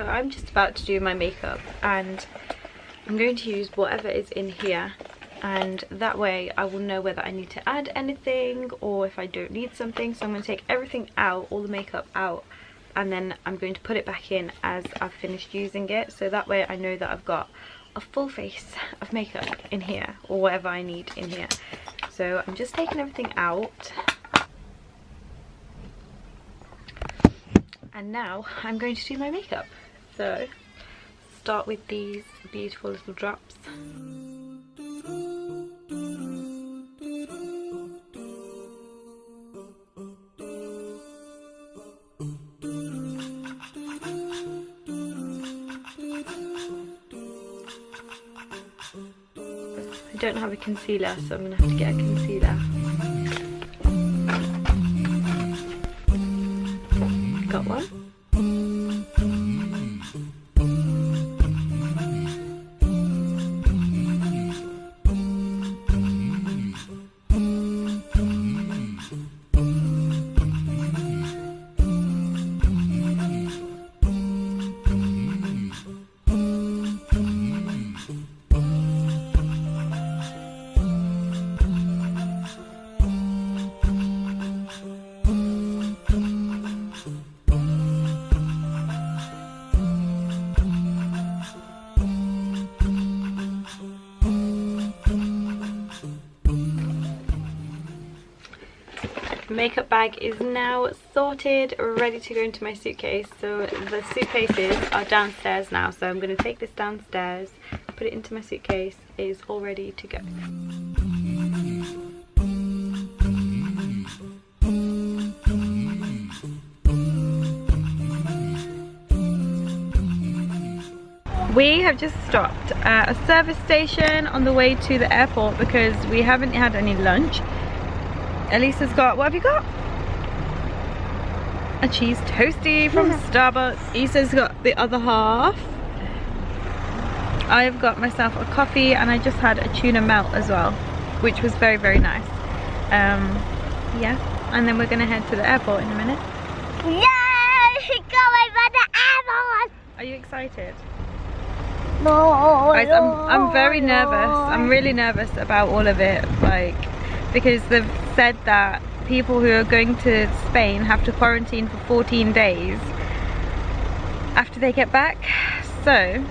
I'm just about to do my makeup and I'm going to use whatever is in here, and that way I will know whether I need to add anything or if I don't need something. So I'm going to take everything out, all the makeup out, and then I'm going to put it back in as I've finished using it, so that way I know that I've got a full face of makeup in here or whatever I need in here. So I'm just taking everything out. And now I'm going to do my makeup. So start with these beautiful little drops. I don't have a concealer, so I'm gonna have to get a concealer. Got one. Makeup bag is now sorted, ready to go into my suitcase. So the suitcases are downstairs now, so I'm going to take this downstairs, put it into my suitcase. It is all ready to go. We have just stopped at a service station on the way to the airport because we haven't had any lunch. Elisa's got, what have you got? A cheese toasty from Starbucks. Issa's got the other half. I've got myself a coffee and I just had a tuna melt as well, which was very, very nice. Yeah, and then we're gonna head to the airport in a minute. Yay! Going to the airport! Are you excited? No. Guys, I'm very nervous. I'm really nervous about all of it, like, because they've said that people who are going to Spain have to quarantine for 14 days after they get back. So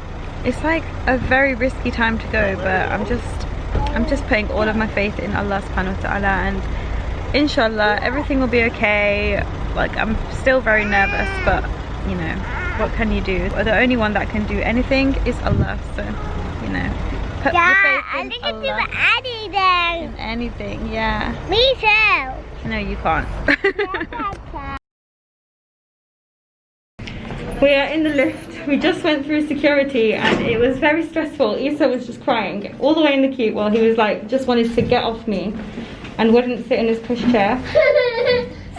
it's like a very risky time to go, but I'm just putting all of my faith in Allah subhanahu wa ta'ala, and inshallah everything will be okay. Like, I'm still very nervous, but you know, what can you do? The only one that can do anything is Allah, so you know, put your faith in Allah. Anything. In anything, yeah. Me too. No, you can't. We are in the lift. We just went through security and it was very stressful. Issa was just crying all the way in the queue while he was like, just wanted to get off me and wouldn't sit in his pushchair.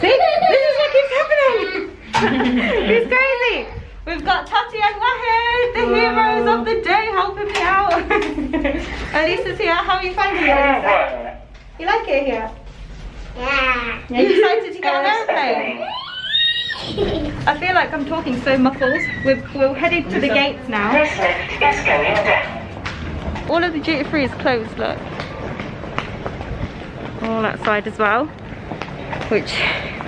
See? This is what keeps happening. He's crazy. We've got Tati and Wahid, the heroes of the day, helping me out. Elisa's here. How are you finding it, Elisa? You like it here? Yeah. Are you excited to get on an airplane? I feel like I'm talking so muffled. We're headed to the gates now. All of the duty free is closed, look. All that side as well. Which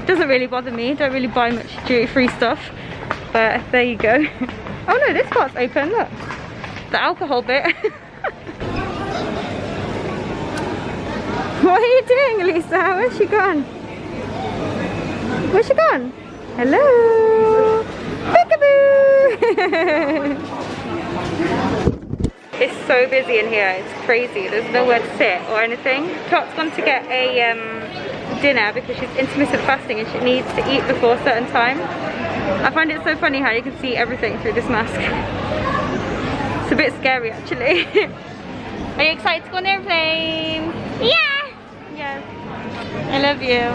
doesn't really bother me. Don't really buy much duty free stuff. But there you go. Oh no, this part's open, look. The alcohol bit. What are you doing, Elisa? Where's she gone? Where's she gone? Hello! Peekaboo! It's so busy in here, it's crazy. There's nowhere to sit or anything. Trot's gone to get a dinner because she's intermittent fasting and she needs to eat before a certain time. I find it so funny how you can see everything through this mask. It's a bit scary actually. Are you excited to go on the airplane? Yeah. Yes. I love you.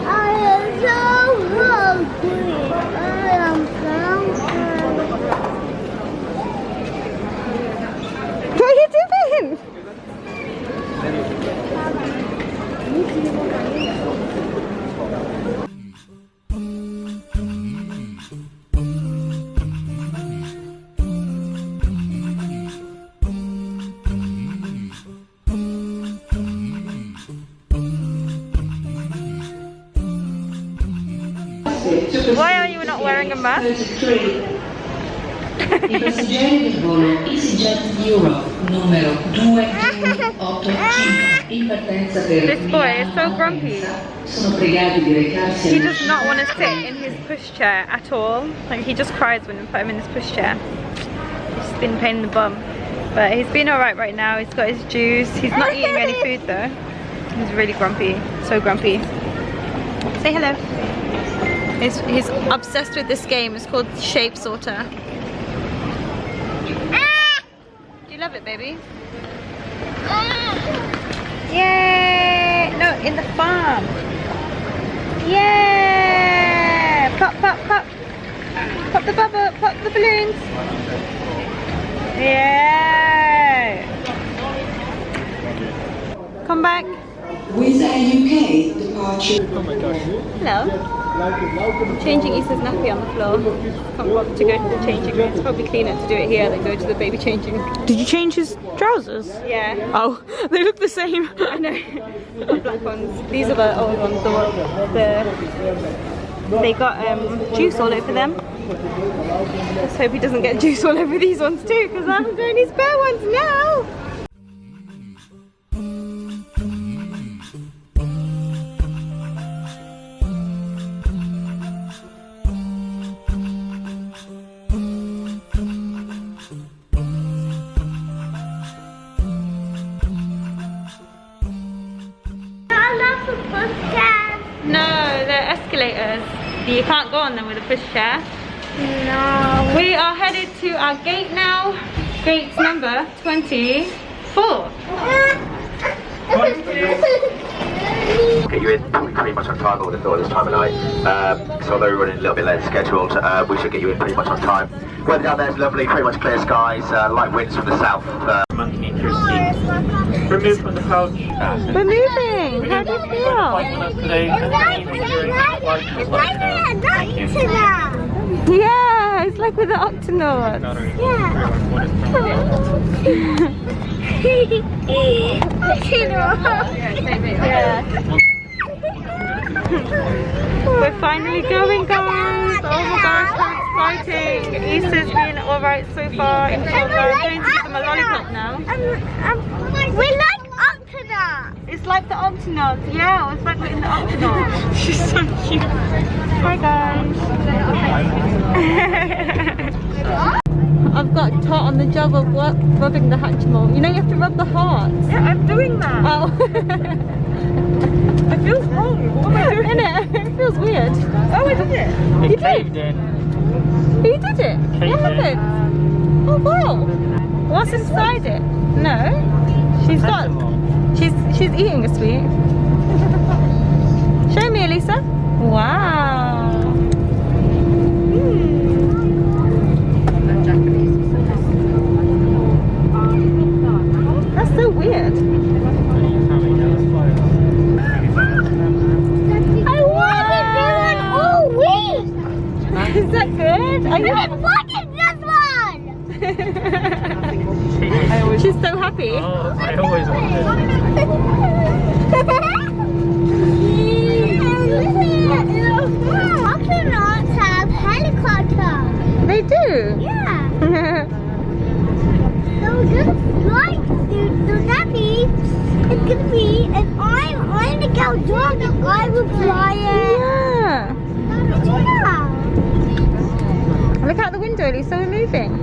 I am so hungry. I am so hungry. What are you doing? Why are you not wearing a mask? I passeggeri del volo EasyJet Europe numero 2285 in partenza per This boy is so grumpy. sono pregati di recarsi He does not want to sit in his pushchair at all. Like, he just cries when we put him in his pushchair. He's just been a pain in the bum. But he's been alright right now. He's got his juice. He's not eating any food though. He's really grumpy. So grumpy. Say hello. He's obsessed with this game. It's called Shape Sorter. Do you love it, baby? Yay! No, in the farm. Yeah! Pop, pop, pop. Pop the bubble, pop the balloons. Yeah! Come back. With a UK departure. Hello. Changing Issa's nappy on the floor. Can't bother to go to the changing room. It's probably cleaner to do it here than go to the baby changing. Did you change his trousers? Yeah. Oh, they look the same. I know. The black ones. These are the old ones. They got juice all over them. Let's hope he doesn't get juice all over these ones too, because I haven't got any spare ones now. No, they're escalators. You can't go on them with a pushchair. No. We are headed to our gate now. Gate number 24. Get you in pretty much on time. I would have thought this time of night. So although we're running a little bit late scheduled, we should get you in pretty much on time. Weather down there is lovely, pretty much clear skies, light winds from the south. Monkey into your seat. Remove from the couch. We're moving. How do you feel? Today, Yeah, it's like with the Octonauts. Yeah. We're finally going, guys. Oh my gosh, so exciting. Issa's been alright so far. Inshallah, I'm going to give them a lollipop now. We like Octonauts. It's like the Octonauts, yeah, it's like we're in the Octonauts. She's so cute. Hi guys. I've got taught on the job of rubbing the Hatchimal. You know you have to rub the heart. Yeah, I'm doing that. Oh. It feels wrong. What am I doing? Innit? It feels weird. Oh, I did it. You caved did? in. You did it? What happened? Oh wow. What's inside it? No. She's eating a sweet. Show me, Elisa. Wow. That's so weird. I wanted this one all week. Is that good? Are you? I wanted this one. She's so happy. Oh, I always wanted. Octonauts have helicopters. They do. Yeah. So we're gonna fly to that means it's gonna be, and I'm the cow dog and I will fly it. Yeah. Yeah. Look out the window, Lisa. We're moving.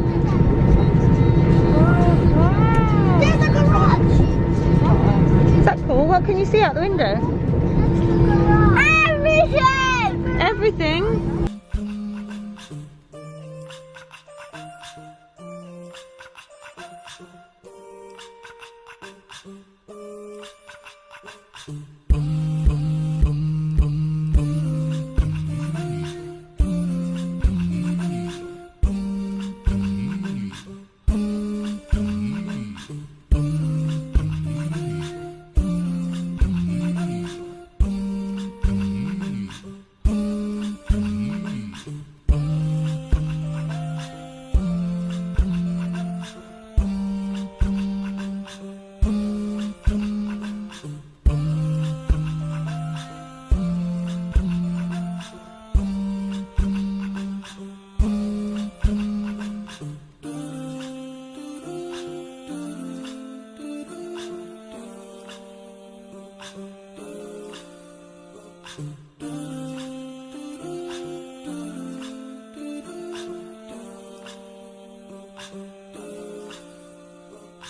There's a garage. Is that cool? What can you see out the window? Everything. Everything.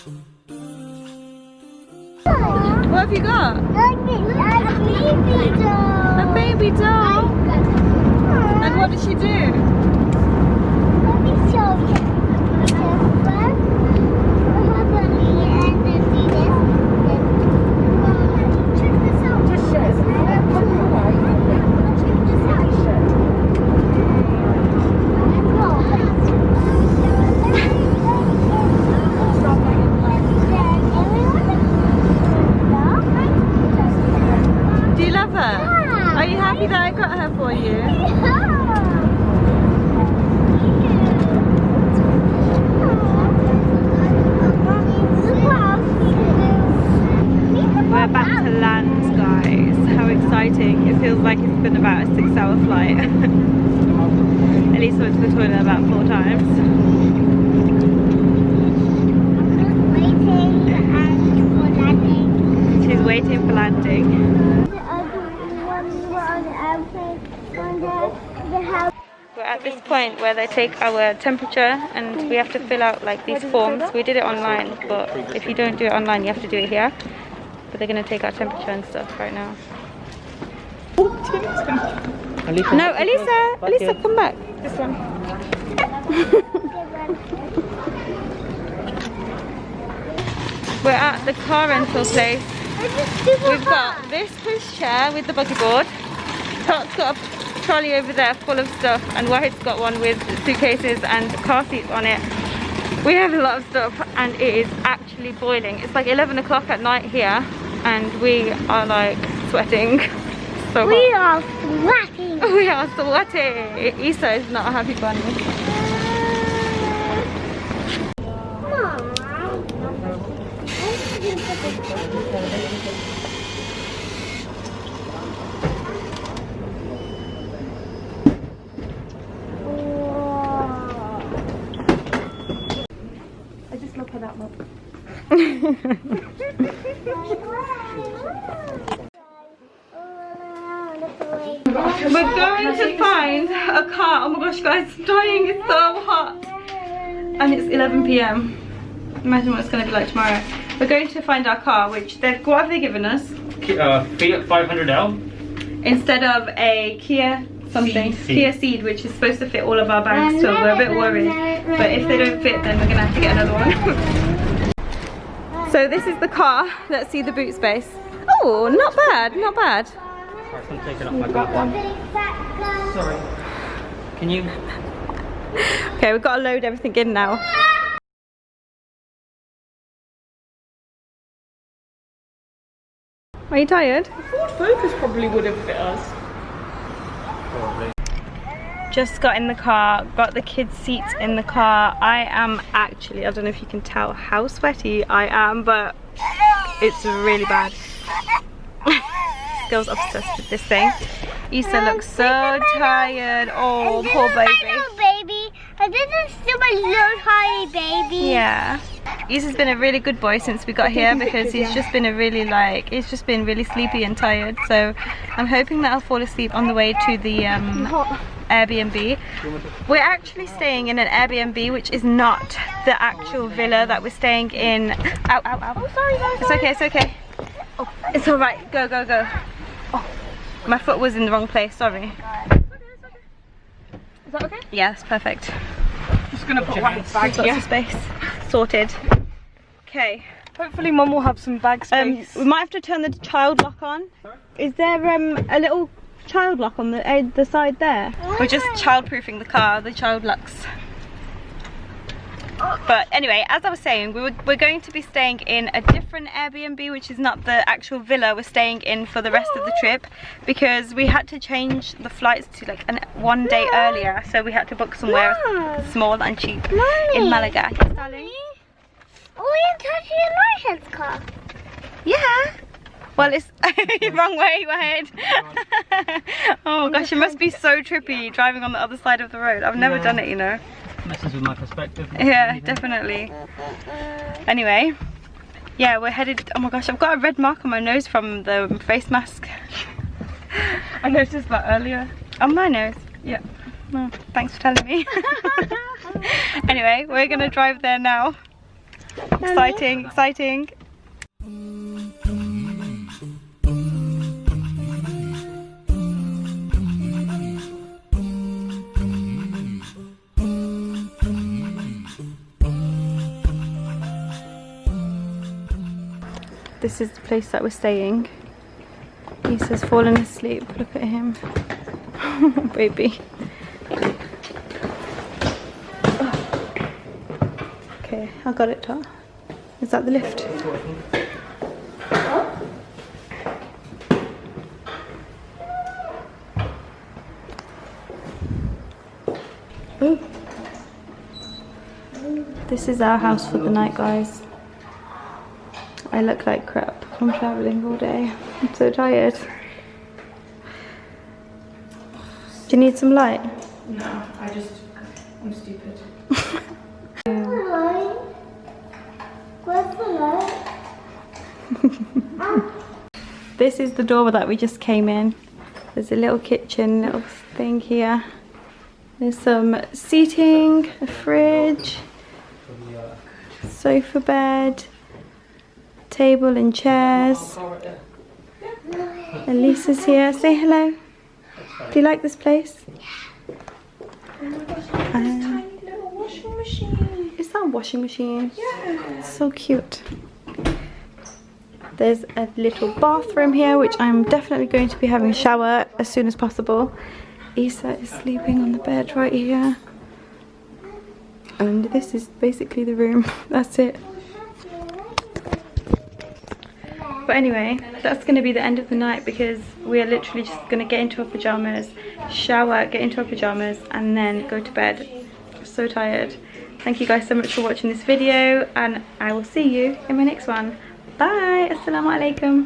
What have you got? A baby doll. A baby doll. And what does she do? Let me show you. Check this out. Check this out. Do you love her? Are you happy that I got her for you? We're back to land, guys. How exciting. It feels like it's been about a 6-hour flight. At least I went to the toilet about 4 times. She's waiting for landing. We're at this point where they take our temperature and we have to fill out like these forms. We did it online, but if you don't do it online, you have to do it here. But they're going to take our temperature and stuff right now. No, Elisa, come back. This one. We're at the car rental place. We've got this pushchair with the buggy board. Tot's got a trolley over there full of stuff, and Wahid's got one with suitcases and car seats on it. We have a lot of stuff and it is actually boiling. It's like 11 o'clock at night here and we are like sweating so hot. We are sweating. We are sweating. Isa is not a happy bunny. I just love her that much. We're going to find a car. Oh my gosh guys, I'm dying, it's so hot. And it's 11 PM. Imagine what it's going to be like tomorrow. We're going to find our car, which they've, what have they given us? Fiat 500L. Instead of a Kia something, Kia Ceed, which is supposed to fit all of our bags, so we're a bit worried. But if they don't fit, then we're going to have to get another one. So this is the car. Let's see the boot space. Oh, not bad, not bad. I'm taking off my gut one. Sorry. Can you? Okay, we've got to load everything in now. Are you tired? Ford Focus probably would have fit us. Probably. Just got in the car, got the kids' seats in the car. I am actually, I don't know if you can tell how sweaty I am, but it's really bad. This girl's obsessed with this thing. Issa looks so tired. Oh, poor baby. This is still my little tiny baby. Yeah. Issa's been a really good boy since we got here because he's just been really sleepy and tired. So I'm hoping that I'll fall asleep on the way to the Airbnb. We're actually staying in an Airbnb, which is not the actual villa that we're staying in. Ow, ow, ow. Oh, sorry, it's okay, it's okay. Oh, it's alright. Go, go, go. Oh, my foot was in the wrong place, sorry. Is that okay? Yeah, that's perfect. Just gonna put one bag Lots here. of space. Sorted. Okay. Hopefully Mum will have some bag space. We might have to turn the child lock on. Is there a little child lock on the side there? We're just child-proofing the car, the child locks. But anyway, as I was saying, we're going to be staying in a different Airbnb, which is not the actual villa we're staying in for the rest of the trip, because we had to change the flights to like one day earlier, so we had to book somewhere small and cheap in Malaga. Yes, darling? Oh, you're touching your license car. Yeah. Well, it's wrong way, Wahid. Oh gosh, it must be so trippy driving on the other side of the road. I've never done it, you know. Messes with my perspective. Yeah, definitely. Anyway, yeah, we're headed. Oh my gosh, I've got a red mark on my nose from the face mask. I noticed that earlier. On my nose? Yeah. Oh, thanks for telling me. Anyway, we're gonna drive there now. Exciting, exciting. This is the place that we're staying. Isa's fallen asleep. Look at him. Baby. Okay, I got it, Tot. Is that the lift? Ooh. This is our house for the night, guys. I look like crap from travelling all day. I'm so tired. Do you need some light? No, I'm stupid. Where's the light? This is the door that we just came in. There's a little kitchen, little thing here. There's some seating, a fridge, sofa bed, table and chairs. Elisa's here. Say hello. Do you like this place? Washing machine. Is that a washing machine? Yeah. It's so cute. There's a little bathroom here, which I'm definitely going to be having a shower as soon as possible. Isa is sleeping on the bed right here. And this is basically the room. That's it. But anyway, that's going to be the end of the night because we are literally just going to get into our pyjamas, shower, get into our pyjamas, and then go to bed. I'm so tired. Thank you guys so much for watching this video, and I will see you in my next one. Bye. Assalamu alaikum.